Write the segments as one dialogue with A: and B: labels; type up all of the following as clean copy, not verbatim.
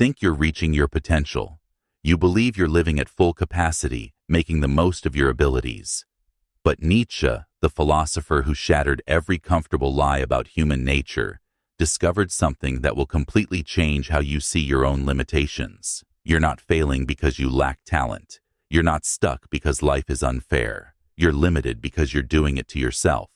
A: think you're reaching your potential. You believe you're living at full capacity, making the most of your abilities. But Nietzsche, the philosopher who shattered every comfortable lie about human nature, discovered something that will completely change how you see your own limitations. You're not failing because you lack talent. You're not stuck because life is unfair. You're limited because you're doing it to yourself.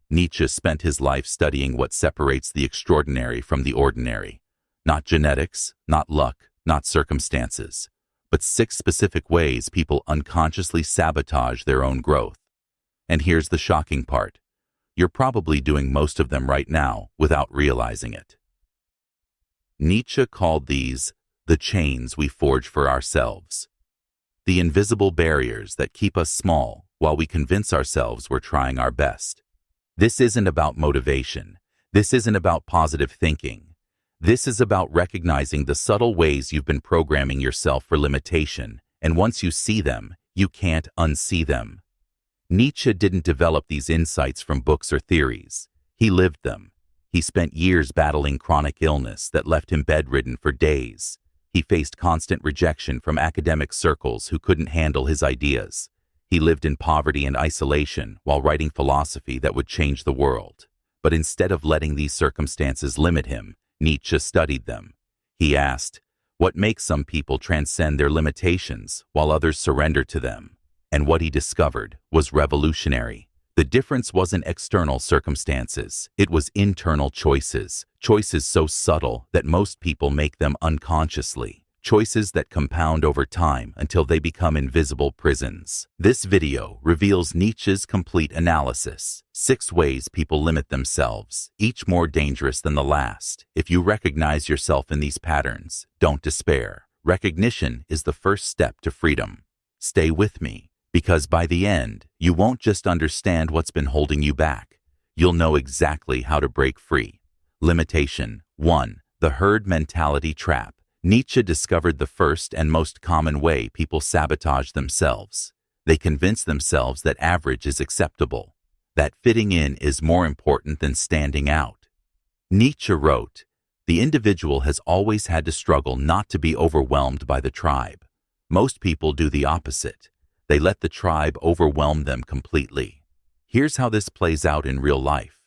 A: Nietzsche spent his life studying what separates the extraordinary from the ordinary. Not genetics, not luck, not circumstances, but 6 specific ways people unconsciously sabotage their own growth. And here's the shocking part. You're probably doing most of them right now without realizing it. Nietzsche called these the chains we forge for ourselves. The invisible barriers that keep us small while we convince ourselves we're trying our best. This isn't about motivation. This isn't about positive thinking. This is about recognizing the subtle ways you've been programming yourself for limitation, and once you see them, you can't unsee them. Nietzsche didn't develop these insights from books or theories. He lived them. He spent years battling chronic illness that left him bedridden for days. He faced constant rejection from academic circles who couldn't handle his ideas. He lived in poverty and isolation while writing philosophy that would change the world. But instead of letting these circumstances limit him, Nietzsche studied them. He asked, what makes some people transcend their limitations while others surrender to them? And what he discovered was revolutionary. The difference wasn't external circumstances. It was internal choices. Choices so subtle that most people make them unconsciously. Choices that compound over time until they become invisible prisons. This video reveals Nietzsche's complete analysis. 6 ways people limit themselves, each more dangerous than the last. If you recognize yourself in these patterns, don't despair. Recognition is the first step to freedom. Stay with me, because by the end, you won't just understand what's been holding you back. You'll know exactly how to break free. Limitation 1. The herd mentality trap. Nietzsche discovered the first and most common way people sabotage themselves. They convince themselves that average is acceptable, that fitting in is more important than standing out. Nietzsche wrote, "The individual has always had to struggle not to be overwhelmed by the tribe. Most people do the opposite. They let the tribe overwhelm them completely." Here's how this plays out in real life.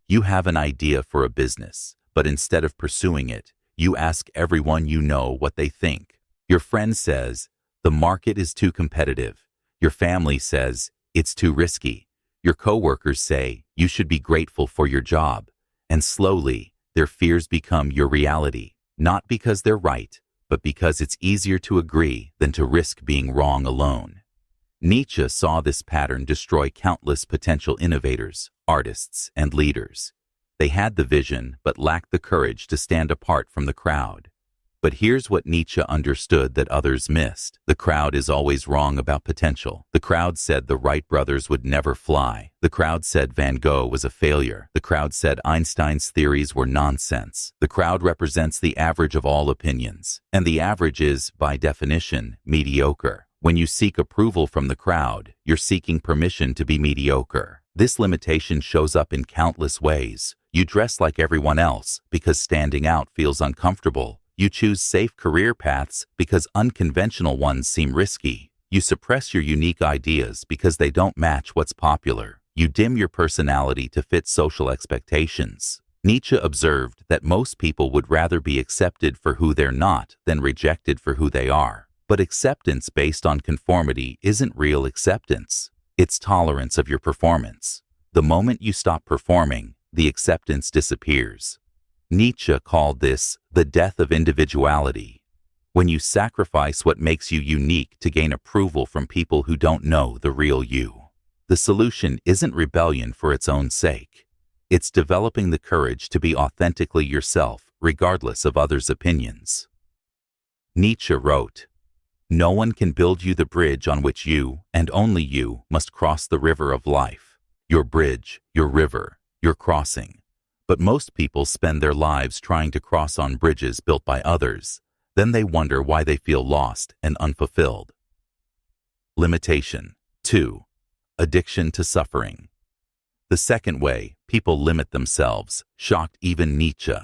A: You have an idea for a business, but instead of pursuing it, you ask everyone you know what they think. Your friend says, the market is too competitive. Your family says, it's too risky. Your coworkers say, you should be grateful for your job. And slowly, their fears become your reality, not because they're right, but because it's easier to agree than to risk being wrong alone. Nietzsche saw this pattern destroy countless potential innovators, artists, and leaders. They had the vision, but lacked the courage to stand apart from the crowd. But here's what Nietzsche understood that others missed. The crowd is always wrong about potential. The crowd said the Wright brothers would never fly. The crowd said Van Gogh was a failure. The crowd said Einstein's theories were nonsense. The crowd represents the average of all opinions. And the average is, by definition, mediocre. When you seek approval from the crowd, you're seeking permission to be mediocre. This limitation shows up in countless ways. You dress like everyone else because standing out feels uncomfortable. You choose safe career paths because unconventional ones seem risky. You suppress your unique ideas because they don't match what's popular. You dim your personality to fit social expectations. Nietzsche observed that most people would rather be accepted for who they're not than rejected for who they are. But acceptance based on conformity isn't real acceptance. It's tolerance of your performance. The moment you stop performing, the acceptance disappears. Nietzsche called this the death of individuality. When you sacrifice what makes you unique to gain approval from people who don't know the real you. The solution isn't rebellion for its own sake. It's developing the courage to be authentically yourself, regardless of others' opinions. Nietzsche wrote, "No one can build you the bridge on which you, and only you, must cross the river of life. Your bridge, your river, your crossing. But most people spend their lives trying to cross on bridges built by others. Then they wonder why they feel lost and unfulfilled." Limitation 2. Addiction to suffering. The second way people limit themselves shocked even Nietzsche.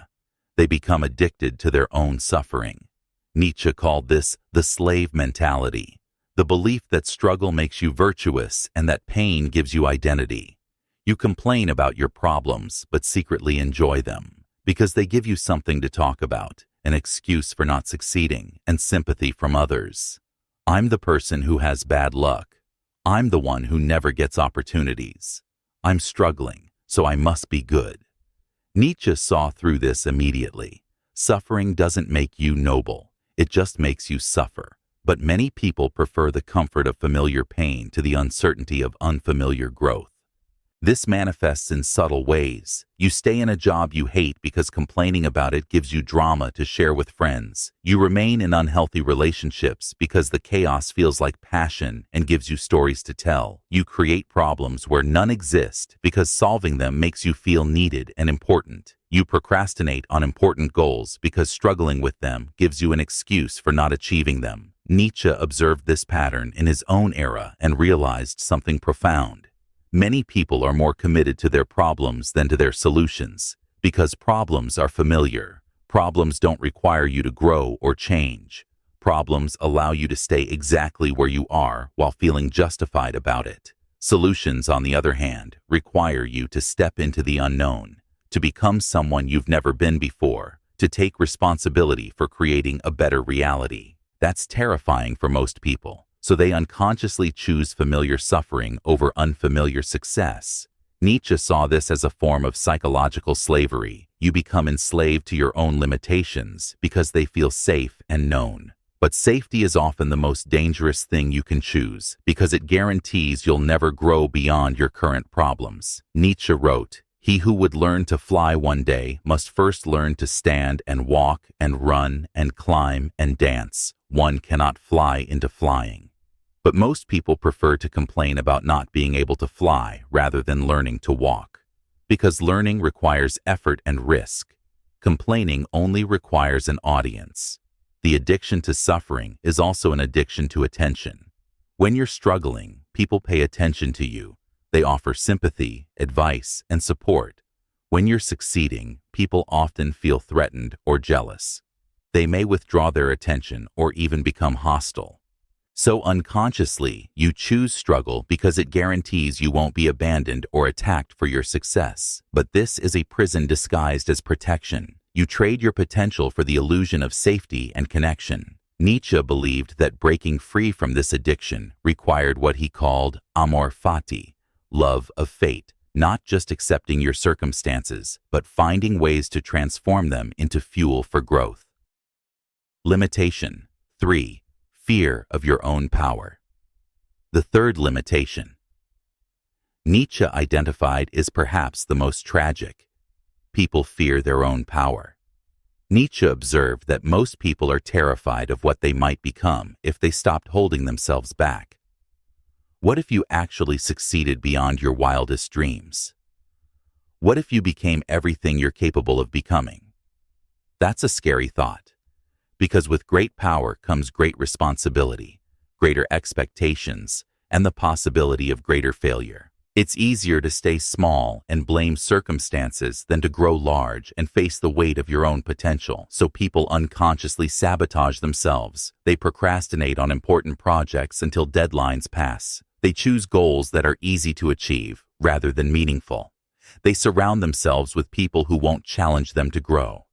A: They become addicted to their own suffering. Nietzsche called this the slave mentality, the belief that struggle makes you virtuous and that pain gives you identity. You complain about your problems but secretly enjoy them because they give you something to talk about, an excuse for not succeeding, and sympathy from others. I'm the person who has bad luck. I'm the one who never gets opportunities. I'm struggling, so I must be good. Nietzsche saw through this immediately. Suffering doesn't make you noble. It just makes you suffer. But many people prefer the comfort of familiar pain to the uncertainty of unfamiliar growth. This manifests in subtle ways. You stay in a job you hate because complaining about it gives you drama to share with friends. You remain in unhealthy relationships because the chaos feels like passion and gives you stories to tell. You create problems where none exist because solving them makes you feel needed and important. You procrastinate on important goals because struggling with them gives you an excuse for not achieving them. Nietzsche observed this pattern in his own era and realized something profound. Many people are more committed to their problems than to their solutions because problems are familiar. Problems don't require you to grow or change. Problems allow you to stay exactly where you are while feeling justified about it. Solutions, on the other hand, require you to step into the unknown, to become someone you've never been before, to take responsibility for creating a better reality. That's terrifying for most people. So they unconsciously choose familiar suffering over unfamiliar success. Nietzsche saw this as a form of psychological slavery. You become enslaved to your own limitations because they feel safe and known. But safety is often the most dangerous thing you can choose because it guarantees you'll never grow beyond your current problems. Nietzsche wrote, "He who would learn to fly one day must first learn to stand and walk and run and climb and dance. One cannot fly into flying." But most people prefer to complain about not being able to fly rather than learning to walk. Because learning requires effort and risk. Complaining only requires an audience. The addiction to suffering is also an addiction to attention. When you're struggling, people pay attention to you. They offer sympathy, advice, and support. When you're succeeding, people often feel threatened or jealous. They may withdraw their attention or even become hostile. So unconsciously, you choose struggle because it guarantees you won't be abandoned or attacked for your success. But this is a prison disguised as protection. You trade your potential for the illusion of safety and connection. Nietzsche believed that breaking free from this addiction required what he called amor fati, love of fate, not just accepting your circumstances, but finding ways to transform them into fuel for growth. Limitation 3. Fear of your own power. The third limitation Nietzsche identified is perhaps the most tragic. People fear their own power. Nietzsche observed that most people are terrified of what they might become if they stopped holding themselves back. What if you actually succeeded beyond your wildest dreams? What if you became everything you're capable of becoming? That's a scary thought. Because with great power comes great responsibility, greater expectations, and the possibility of greater failure. It's easier to stay small and blame circumstances than to grow large and face the weight of your own potential. So people unconsciously sabotage themselves. They procrastinate on important projects until deadlines pass. They choose goals that are easy to achieve rather than meaningful. They surround themselves with people who won't challenge them to grow.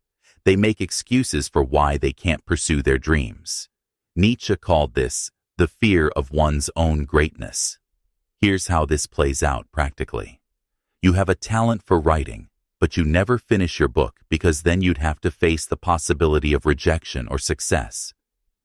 A: They make excuses for why they can't pursue their dreams. Nietzsche called this the fear of one's own greatness. Here's how this plays out practically. You have a talent for writing, but you never finish your book because then you'd have to face the possibility of rejection or success.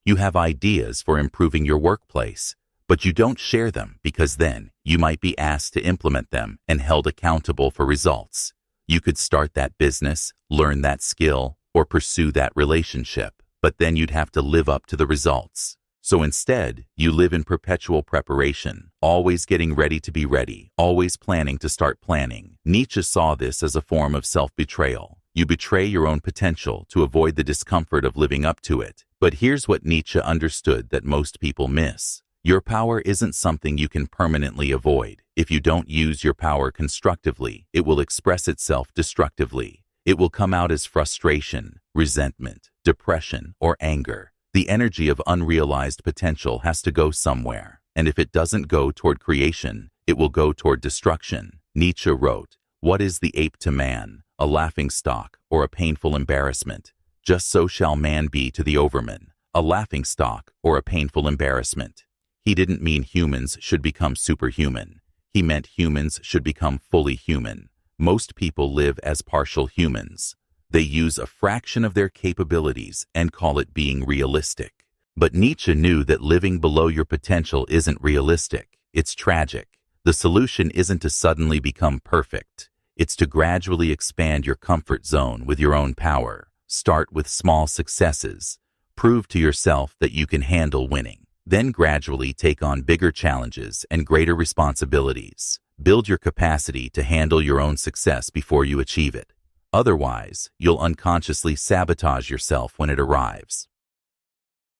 A: You have ideas for improving your workplace, but you don't share them because then you might be asked to implement them and held accountable for results. You could start that business, learn that skill, or pursue that relationship, but then you'd have to live up to the results. So instead, you live in perpetual preparation, always getting ready to be ready, always planning to start planning. Nietzsche saw this as a form of self-betrayal. You betray your own potential to avoid the discomfort of living up to it. But here's what Nietzsche understood that most people miss. Your power isn't something you can permanently avoid. If you don't use your power constructively, it will express itself destructively. It will come out as frustration, resentment, depression, or anger. The energy of unrealized potential has to go somewhere, and if it doesn't go toward creation, it will go toward destruction. Nietzsche wrote, "What is the ape to man? A laughingstock or a painful embarrassment? Just so shall man be to the overman, a laughingstock or a painful embarrassment." He didn't mean humans should become superhuman. He meant humans should become fully human. Most people live as partial humans. They use a fraction of their capabilities and call it being realistic. But Nietzsche knew that living below your potential isn't realistic. It's tragic. The solution isn't to suddenly become perfect. It's to gradually expand your comfort zone with your own power. Start with small successes. Prove to yourself that you can handle winning. Then gradually take on bigger challenges and greater responsibilities. Build your capacity to handle your own success before you achieve it. Otherwise, you'll unconsciously sabotage yourself when it arrives.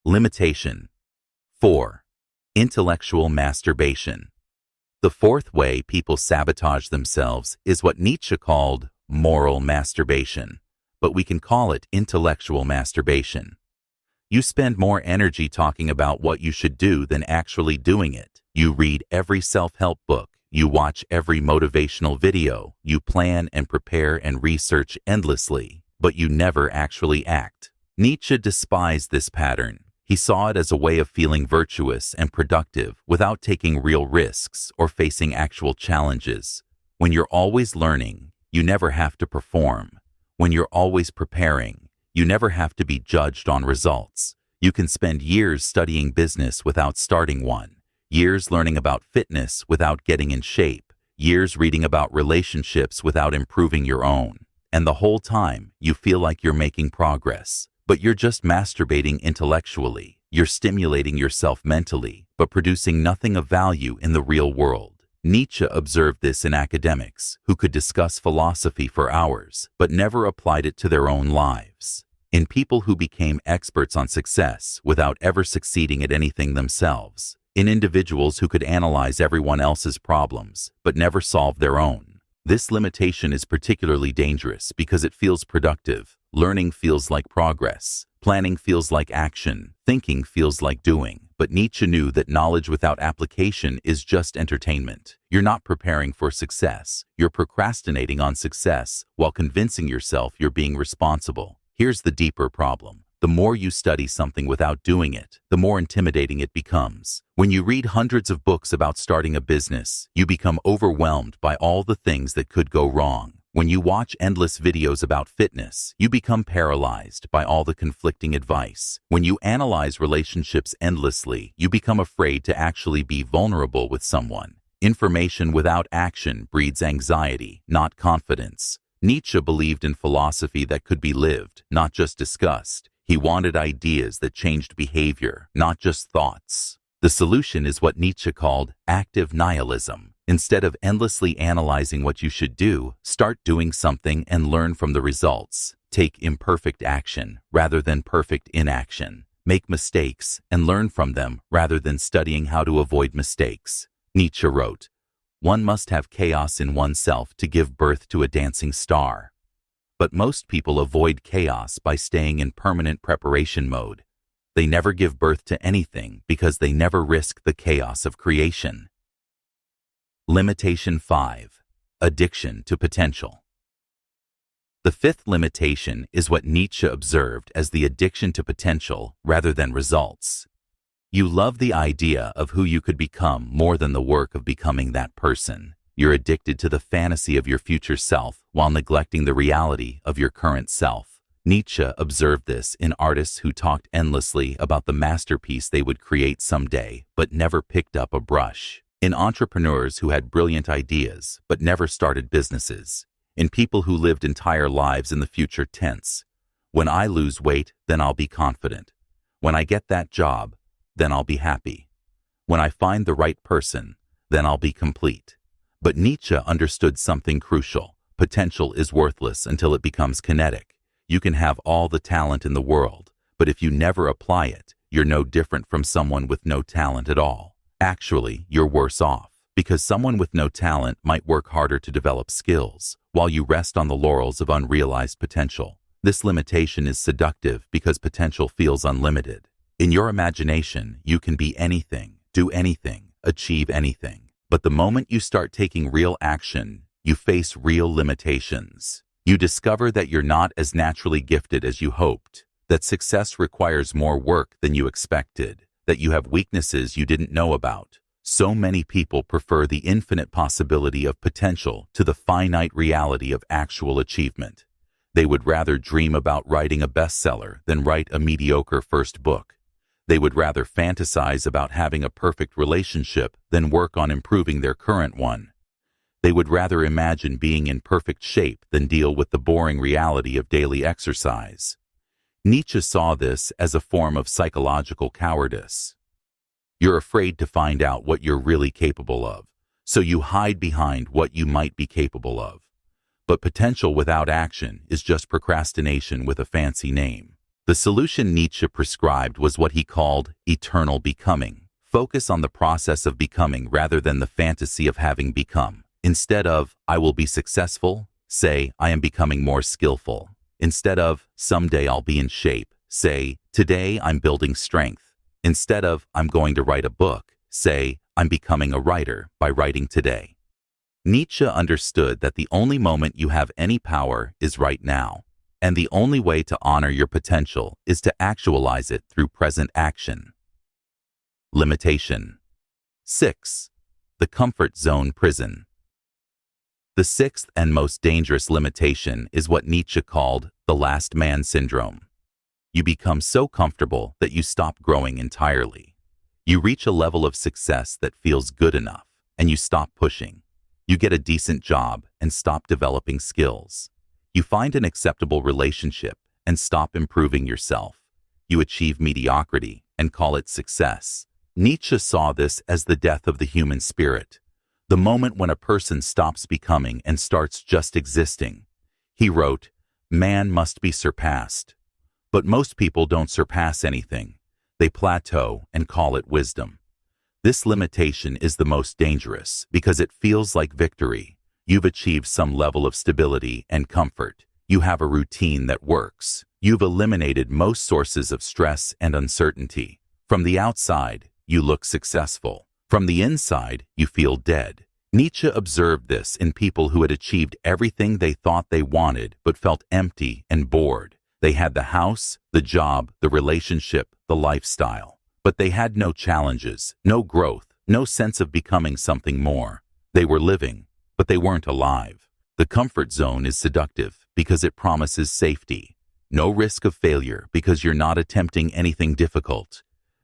A: Limitation. 4. Intellectual masturbation. The fourth way people sabotage themselves is what Nietzsche called moral masturbation, but we can call it intellectual masturbation. You spend more energy talking about what you should do than actually doing it. You read every self-help book. You watch every motivational video. You plan and prepare and research endlessly, but you never actually act. Nietzsche despised this pattern. He saw it as a way of feeling virtuous and productive without taking real risks or facing actual challenges. When you're always learning, you never have to perform. When you're always preparing, you never have to be judged on results. You can spend years studying business without starting one, years learning about fitness without getting in shape, years reading about relationships without improving your own. And the whole time, you feel like you're making progress. But you're just masturbating intellectually. You're stimulating yourself mentally, but producing nothing of value in the real world. Nietzsche observed this in academics, who could discuss philosophy for hours, but never applied it to their own lives. In people who became experts on success without ever succeeding at anything themselves. In individuals who could analyze everyone else's problems, but never solve their own. This limitation is particularly dangerous because it feels productive. Learning feels like progress. Planning feels like action. Thinking feels like doing. But Nietzsche knew that knowledge without application is just entertainment. You're not preparing for success. You're procrastinating on success while convincing yourself you're being responsible. Here's the deeper problem. The more you study something without doing it, the more intimidating it becomes. When you read hundreds of books about starting a business, you become overwhelmed by all the things that could go wrong. When you watch endless videos about fitness, you become paralyzed by all the conflicting advice. When you analyze relationships endlessly, you become afraid to actually be vulnerable with someone. Information without action breeds anxiety, not confidence. Nietzsche believed in philosophy that could be lived, not just discussed. He wanted ideas that changed behavior, not just thoughts. The solution is what Nietzsche called active nihilism. Instead of endlessly analyzing what you should do, start doing something and learn from the results. Take imperfect action rather than perfect inaction. Make mistakes and learn from them rather than studying how to avoid mistakes. Nietzsche wrote, "One must have chaos in oneself to give birth to a dancing star." But most people avoid chaos by staying in permanent preparation mode. They never give birth to anything because they never risk the chaos of creation. Limitation 5. Addiction to potential. The fifth limitation is what Nietzsche observed as the addiction to potential rather than results. You love the idea of who you could become more than the work of becoming that person. You're addicted to the fantasy of your future self while neglecting the reality of your current self. Nietzsche observed this in artists who talked endlessly about the masterpiece they would create someday, but never picked up a brush. In entrepreneurs who had brilliant ideas, but never started businesses. In people who lived entire lives in the future tense. When I lose weight, then I'll be confident. When I get that job, then I'll be happy. When I find the right person, then I'll be complete. But Nietzsche understood something crucial. Potential is worthless until it becomes kinetic. You can have all the talent in the world, but if you never apply it, you're no different from someone with no talent at all. Actually, you're worse off, because someone with no talent might work harder to develop skills, while you rest on the laurels of unrealized potential. This limitation is seductive because potential feels unlimited. In your imagination, you can be anything, do anything, achieve anything. But the moment you start taking real action, you face real limitations. You discover that you're not as naturally gifted as you hoped, that success requires more work than you expected, that you have weaknesses you didn't know about. So many people prefer the infinite possibility of potential to the finite reality of actual achievement. They would rather dream about writing a bestseller than write a mediocre first book. They would rather fantasize about having a perfect relationship than work on improving their current one. They would rather imagine being in perfect shape than deal with the boring reality of daily exercise. Nietzsche saw this as a form of psychological cowardice. You're afraid to find out what you're really capable of, so you hide behind what you might be capable of. But potential without action is just procrastination with a fancy name. The solution Nietzsche prescribed was what he called eternal becoming. Focus on the process of becoming rather than the fantasy of having become. Instead of, I will be successful, say, I am becoming more skillful. Instead of, someday I'll be in shape, say, today I'm building strength. Instead of, I'm going to write a book, say, I'm becoming a writer by writing today. Nietzsche understood that the only moment you have any power is right now, and the only way to honor your potential is to actualize it through present action. Limitation. 6. The comfort zone prison. The sixth and most dangerous limitation is what Nietzsche called the last man syndrome. You become so comfortable that you stop growing entirely. You reach a level of success that feels good enough, and you stop pushing. You get a decent job and stop developing skills. You find an acceptable relationship and stop improving yourself. You achieve mediocrity and call it success. Nietzsche saw this as the death of the human spirit, the moment when a person stops becoming and starts just existing. He wrote, "Man must be surpassed." But most people don't surpass anything. They plateau and call it wisdom. This limitation is the most dangerous because it feels like victory. You've achieved some level of stability and comfort. You have a routine that works. You've eliminated most sources of stress and uncertainty. From the outside, you look successful. From the inside, you feel dead. Nietzsche observed this in people who had achieved everything they thought they wanted but felt empty and bored. They had the house, the job, the relationship, the lifestyle. But they had no challenges, no growth, no sense of becoming something more. They were living, but they weren't alive. The comfort zone is seductive because it promises safety. No risk of failure because you're not attempting anything difficult.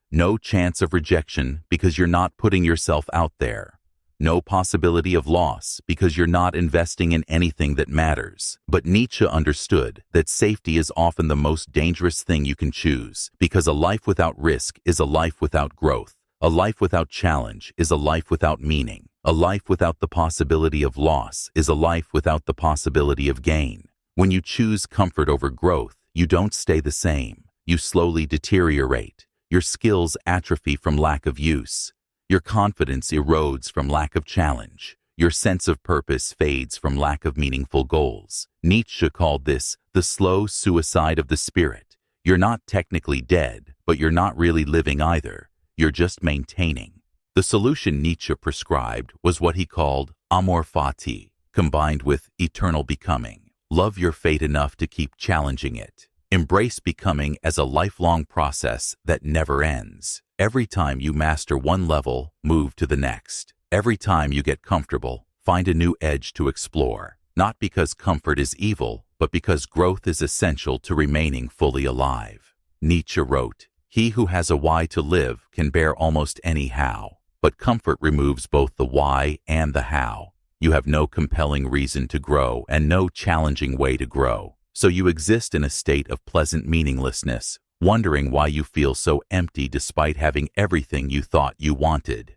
A: No chance of rejection because you're not putting yourself out there. No possibility of loss because you're not investing in anything that matters. But Nietzsche understood that safety is often the most dangerous thing you can choose, because a life without risk is a life without growth. A life without challenge is a life without meaning. A life without the possibility of loss is a life without the possibility of gain. When you choose comfort over growth, you don't stay the same. You slowly deteriorate. Your skills atrophy from lack of use. Your confidence erodes from lack of challenge. Your sense of purpose fades from lack of meaningful goals. Nietzsche called this the slow suicide of the spirit. You're not technically dead, but you're not really living either. You're just maintaining. The solution Nietzsche prescribed was what he called amor fati, combined with eternal becoming. Love your fate enough to keep challenging it. Embrace becoming as a lifelong process that never ends. Every time you master one level, move to the next. Every time you get comfortable, find a new edge to explore. Not because comfort is evil, but because growth is essential to remaining fully alive. Nietzsche wrote, "He who has a why to live can bear almost any how, but comfort removes both the why and the how. You have no compelling reason to grow and no challenging way to grow. So you exist in a state of pleasant meaninglessness, wondering why you feel so empty despite having everything you thought you wanted."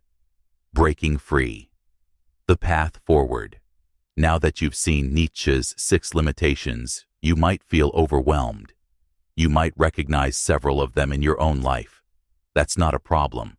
A: Breaking free. The path forward. Now that you've seen Nietzsche's 6 limitations, you might feel overwhelmed. You might recognize several of them in your own life. That's not a problem.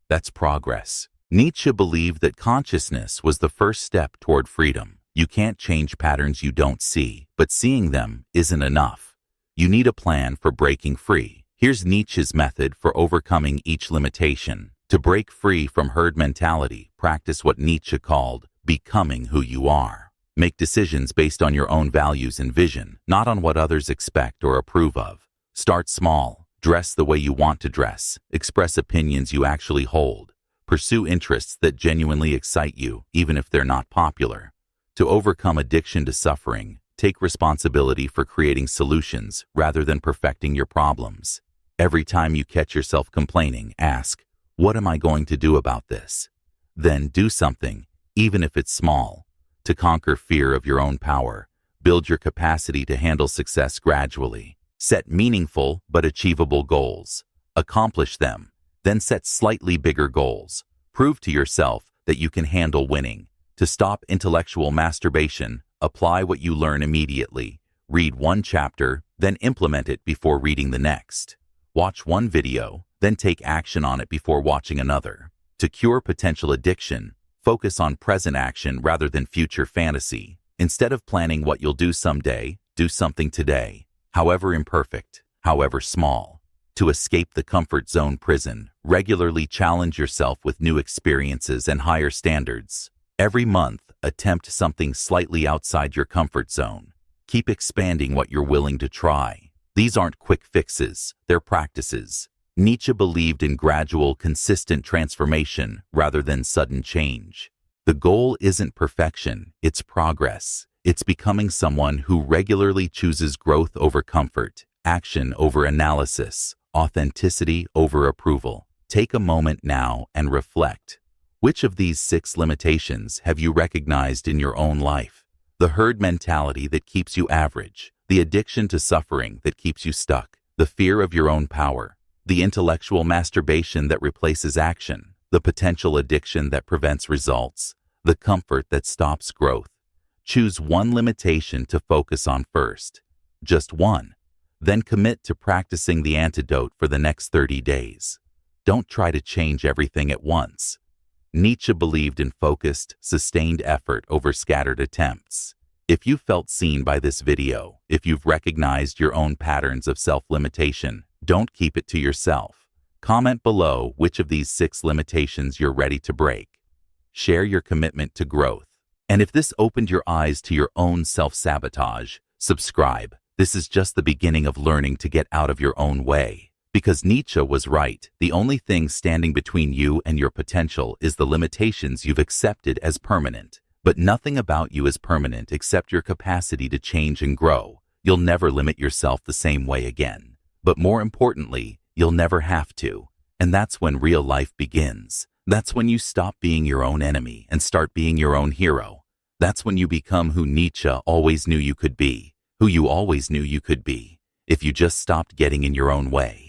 A: That's progress. Nietzsche believed that consciousness was the first step toward freedom. You can't change patterns you don't see, but seeing them isn't enough. You need a plan for breaking free. Here's Nietzsche's method for overcoming each limitation. To break free from herd mentality, practice what Nietzsche called becoming who you are. Make decisions based on your own values and vision, not on what others expect or approve of. Start small. Dress the way you want to dress. Express opinions you actually hold. Pursue interests that genuinely excite you, even if they're not popular. To overcome addiction to suffering, take responsibility for creating solutions rather than perfecting your problems. Every time you catch yourself complaining, ask, what am I going to do about this? Then do something, even if it's small. To conquer fear of your own power, build your capacity to handle success gradually. Set meaningful but achievable goals. Accomplish them, then set slightly bigger goals. Prove to yourself that you can handle winning. To stop intellectual masturbation, apply what you learn immediately. Read one chapter, then implement it before reading the next. Watch one video, then take action on it before watching another. To cure potential addiction, focus on present action rather than future fantasy. Instead of planning what you'll do someday, do something today, however imperfect, however small. To escape the comfort zone prison, regularly challenge yourself with new experiences and higher standards. Every month, attempt something slightly outside your comfort zone. Keep expanding what you're willing to try. These aren't quick fixes, they're practices. Nietzsche believed in gradual, consistent transformation rather than sudden change. The goal isn't perfection, it's progress. It's becoming someone who regularly chooses growth over comfort, action over analysis, authenticity over approval. Take a moment now and reflect. Which of these 6 limitations have you recognized in your own life? The herd mentality that keeps you average, the addiction to suffering that keeps you stuck, the fear of your own power, the intellectual masturbation that replaces action, the potential addiction that prevents results, the comfort that stops growth. Choose one limitation to focus on first. Just one. Then commit to practicing the antidote for the next 30 days. Don't try to change everything at once. Nietzsche believed in focused, sustained effort over scattered attempts. If you felt seen by this video, if you've recognized your own patterns of self-limitation, don't keep it to yourself. Comment below which of these 6 limitations you're ready to break. Share your commitment to growth. And if this opened your eyes to your own self-sabotage, subscribe. This is just the beginning of learning to get out of your own way. Because Nietzsche was right, the only thing standing between you and your potential is the limitations you've accepted as permanent. But nothing about you is permanent except your capacity to change and grow. You'll never limit yourself the same way again. But more importantly, you'll never have to. And that's when real life begins. That's when you stop being your own enemy and start being your own hero. That's when you become who Nietzsche always knew you could be, who you always knew you could be, if you just stopped getting in your own way.